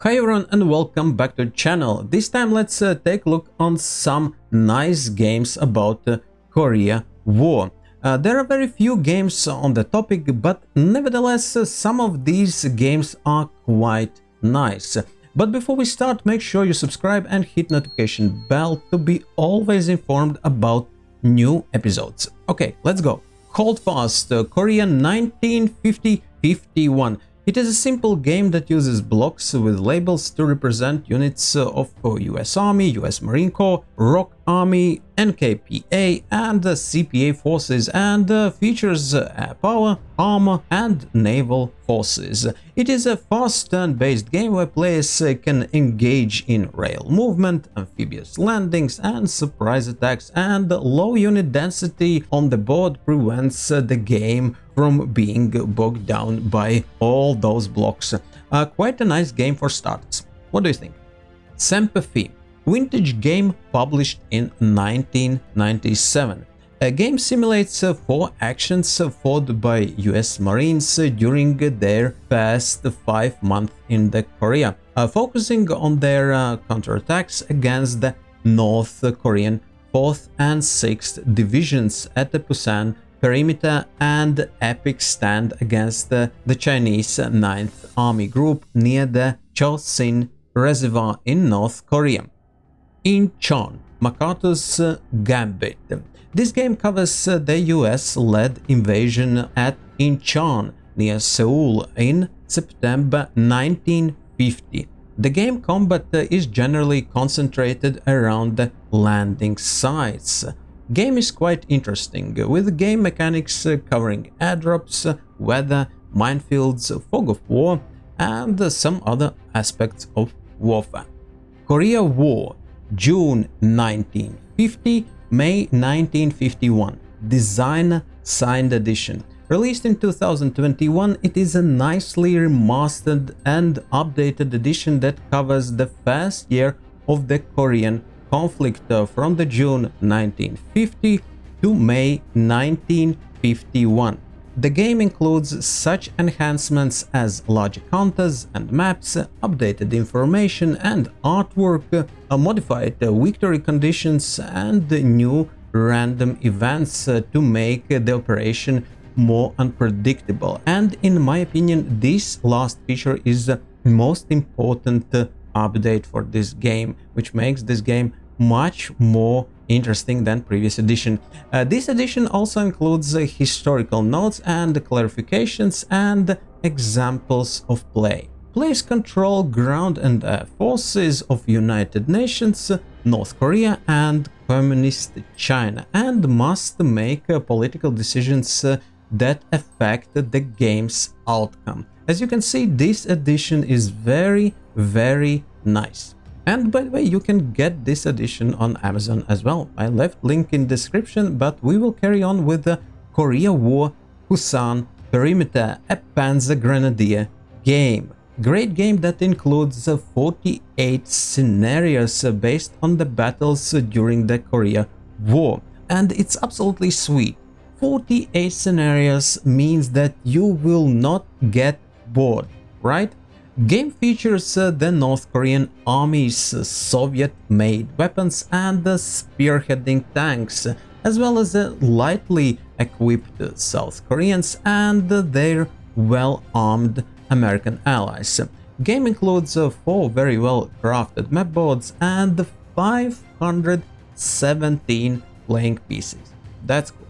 Hi everyone and welcome back to the channel. This time let's take a look on some nice games about the Korea War. There are very few games on the topic, but nevertheless some of these games are quite nice. But before we start, make sure you subscribe and hit notification bell to be always informed about new episodes. Okay, let's go. Holdfast, Korea 1950-51. It is a simple game that uses blocks with labels to represent units of US Army, US Marine Corps, ROK Army, NKPA and CPA forces, and features air power, armor and naval forces. It is a fast turn-based game where players can engage in rail movement, amphibious landings and surprise attacks, and low unit density on the board prevents the game from being bogged down by all those blocks. Quite a nice game for starters. What do you think? Sympathy, vintage game published in 1997. A game simulates 4 actions fought by US Marines during their past 5 months in the Korea, focusing on their counterattacks against the North Korean 4th and 6th Divisions at the Busan perimeter and epic stand against the Chinese 9th Army Group near the Chosin Reservoir in North Korea. Incheon, MacArthur's Gambit. This game covers the US-led invasion at Incheon near Seoul in September 1950. The game combat is generally concentrated around the landing sites. Game is quite interesting, with game mechanics covering airdrops, weather, minefields, fog of war, and some other aspects of warfare. Korea War, June 1950, May 1951. Design Signed Edition. Released in 2021, it is a nicely remastered and updated edition that covers the first year of the Korean conflict from the June 1950 to May 1951. The game includes such enhancements as larger counters and maps, updated information and artwork, modified victory conditions and new random events to make the operation more unpredictable. And in my opinion, this last feature is the most important update for this game, which makes this game much more interesting than previous edition. This edition also includes historical notes and clarifications and examples of play. Players control ground and air forces of United Nations, North Korea and Communist China, and must make political decisions that affect the game's outcome. As you can see, this edition is very nice. And by the way, you can get this edition on Amazon as well. I left link in description, but we will carry on with the Korea War Busan Perimeter, a Panzer Grenadier game. Great game that includes 48 scenarios based on the battles during the Korea War. And it's absolutely sweet. 48 scenarios means that you will not get bored, right? Game features the North Korean Army's Soviet-made weapons and the spearheading tanks, as well as the lightly equipped South Koreans and their well-armed American allies. Game includes 4 very well-crafted map boards and 517 playing pieces. That's cool.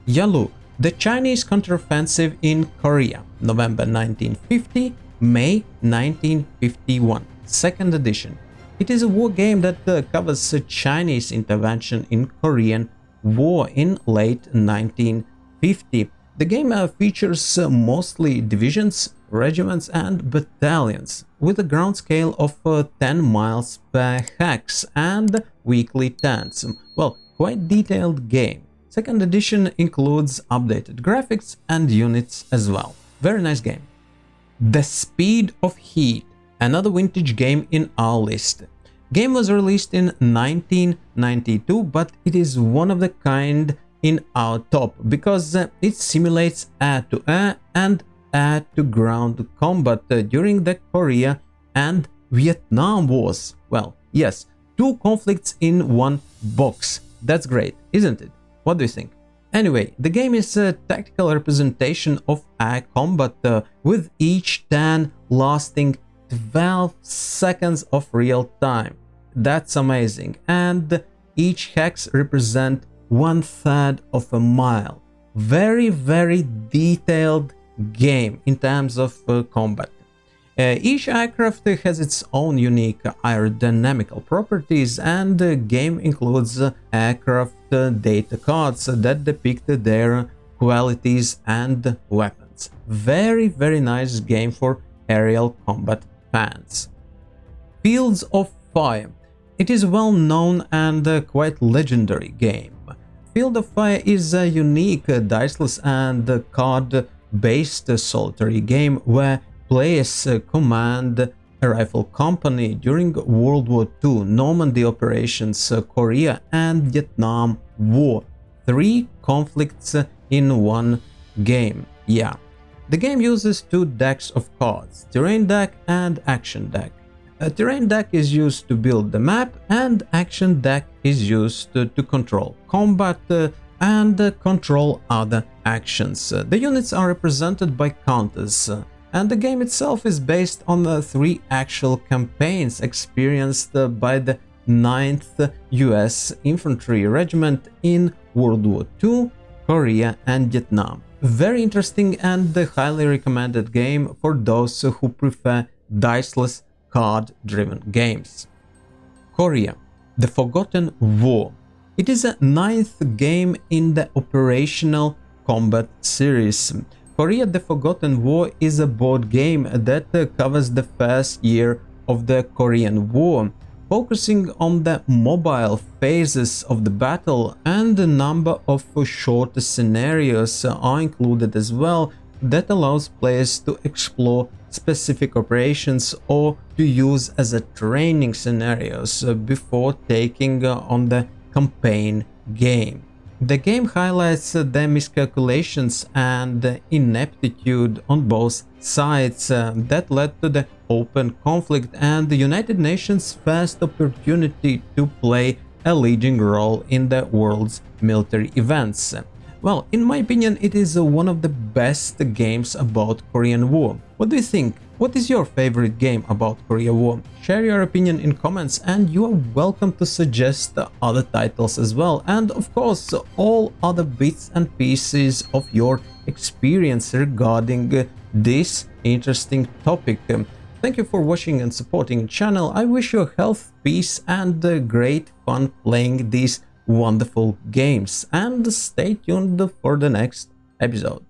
Yalu, the Chinese counteroffensive in Korea, November 1950, May 1951, 2nd edition. It is a war game that covers Chinese intervention in Korean War in late 1950. The game features mostly divisions, regiments and battalions, with a ground scale of 10 miles per hex and weekly turns. Well, quite detailed game. 2nd edition includes updated graphics and units as well. Very nice game. The Speed of Heat, another vintage game in our list. Game was released in 1992, but it is one of the kind in our top because it simulates air-to-air and air-to-ground combat during the Korea and Vietnam Wars. Well, yes, 2 conflicts in one box. That's great, isn't it? What do you think? Anyway, the game is a tactical representation of a combat with each turn lasting 12 seconds of real time. That's amazing. And each hex represents 1/3 of a mile. Very, very detailed game in terms of combat. Each aircraft has its own unique aerodynamical properties, and the game includes aircraft data cards that depict their qualities and weapons. Very, very nice game for aerial combat fans. Fields of Fire. It is a well-known and quite legendary game. Field of Fire is a unique diceless and card-based solitary game where players command a rifle company during World War II, Normandy operations, Korea and Vietnam War. 3 conflicts in one game. Yeah. The game uses 2 decks of cards, Terrain deck and Action deck. A Terrain deck is used to build the map, and Action deck is used to control combat and control other actions. The units are represented by counters. And the game itself is based on the 3 actual campaigns experienced by the 9th US Infantry Regiment in World War II, Korea and Vietnam. Very interesting and highly recommended game for those who prefer diceless card-driven games. Korea, The Forgotten War. It is a 9th game in the Operational Combat series. Korea The Forgotten War is a board game that covers the first year of the Korean War, focusing on the mobile phases of the battle, and a number of short scenarios are included as well that allows players to explore specific operations or to use as a training scenarios before taking on the campaign game. The game highlights the miscalculations and ineptitude on both sides that led to the open conflict and the United Nations' first opportunity to play a leading role in the world's military events. Well, in my opinion, it is one of the best games about Korean War. What do you think? What is your favorite game about Korea War? Share your opinion in comments, and you are welcome to suggest other titles as well, and of course all other bits and pieces of your experience regarding this interesting topic. Thank you for watching and supporting the channel. I wish you health, peace and great fun playing these wonderful games, and stay tuned for the next episode.